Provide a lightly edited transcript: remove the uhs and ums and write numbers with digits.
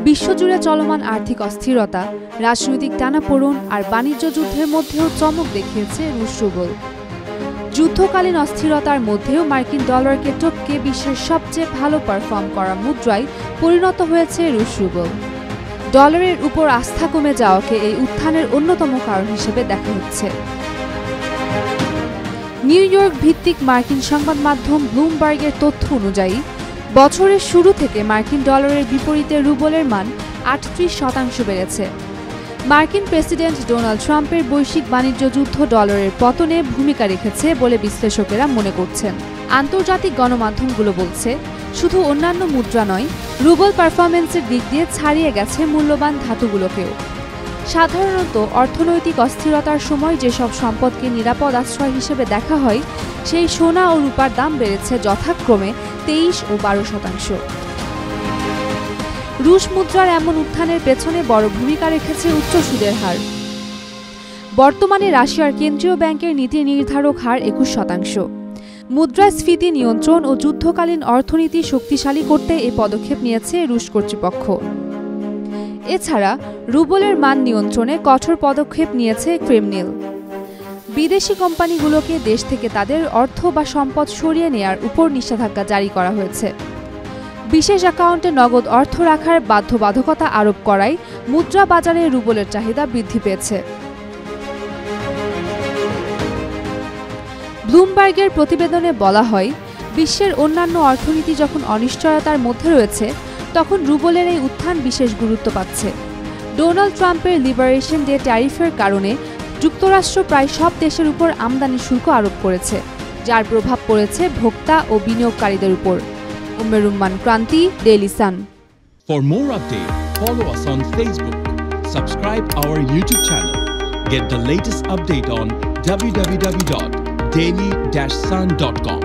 বিশ্বজুড়ে চলমান আর্থিক অস্থিরতা, রাজনৈতিক টানাপোড়েন আর বাণিজ্য যুদ্ধের মধ্যেও চমক দেখিয়েছে রুশ রুবল। যুদ্ধকালীন অস্থিরতার মধ্যেও মার্কিন ডলারকে টপকে বিশ্বের সবচেয়ে ভালো পারফর্ম করা মুদ্রায় পরিণত হয়েছে রুশ রুবল। ডলারের উপর আস্থা কমে যাওয়াকে এই উত্থানের অন্যতম কারণ হিসেবে দেখা হচ্ছে। নিউ ইয়র্ক ভিত্তিক মার্কিন সংবাদ মাধ্যম ব্লুমবার্গের তথ্য অনুযায়ী বছরের শুরু থেকে মার্কিন ডলারের বিপরীতে রুবলের মান ৩৮% বেড়েছে। মার্কিন প্রেসিডেন্ট ডোনাল্ড ট্রাম্পের বৈশ্বিক বাণিজ্য যুদ্ধ ডলারের পতনে ভূমিকা রেখেছে বলে বিশ্লেষকেরা মনে করছেন। আন্তর্জাতিক গণমাধ্যমগুলো বলছে, শুধু অন্যান্য মুদ্রা নয়, রুবল পারফরমেন্সের দিক দিয়ে ছাড়িয়ে গেছে মূল্যবান ধাতুগুলোকেও। সাধারণত অর্থনৈতিক অস্থিরতার সময় যেসব সম্পদকে নিরাপদ আশ্রয় হিসেবে দেখা হয়, সেই সোনা ও রূপার দাম বেড়েছে যথাক্রমে ২৩ ও ১২%। রুশ মুদ্রার এমন উত্থানের পেছনে বড় ভূমিকা রেখেছে উচ্চ সুদের হার। বর্তমানে রাশিয়ার কেন্দ্রীয় ব্যাংকের নীতি নির্ধারক হার ২১%। মুদ্রাস্ফীতি নিয়ন্ত্রণ ও যুদ্ধকালীন অর্থনীতি শক্তিশালী করতে এই পদক্ষেপ নিয়েছে রুশ কর্তৃপক্ষ। এছাড়া রুবলের মান নিয়ন্ত্রণে কঠোর পদক্ষেপ নিয়েছে ক্রেমলিন। বিদেশি কোম্পানিগুলোকে দেশ থেকে তাদের অর্থ বা সম্পদ সরিয়ে নেয়ার উপর নিষেধাজ্ঞা জারি করা হয়েছে। বিশেষ অ্যাকাউন্টে নগদ অর্থ রাখার বাধ্যবাধকতা আরোপ করায় মুদ্রা বাজারে রুবলের চাহিদা বৃদ্ধি পেয়েছে। ব্লুমবার্গের প্রতিবেদনে বলা হয়, বিশ্বের অন্যান্য অর্থনীতি যখন অনিশ্চয়তার মধ্যে রয়েছে, তখন রুবলের এই উত্থান বিশেষ গুরুত্ব পাচ্ছে। ডোনাল্ড ট্রাম্পের লিবারেশন ডে ট্যারিফের কারণে যুক্তরাষ্ট্র প্রায় সব দেশের উপর আমদানি শুল্ক আরোপ করেছে, যার প্রভাব পড়েছে ভোক্তা ও বিনিয়োগকারীদের উপর। Umme Rumman Kranti, Daily Sun. For more updates, follow us on Facebook, subscribe our YouTube channel, get the latest update on www.daily-sun.com.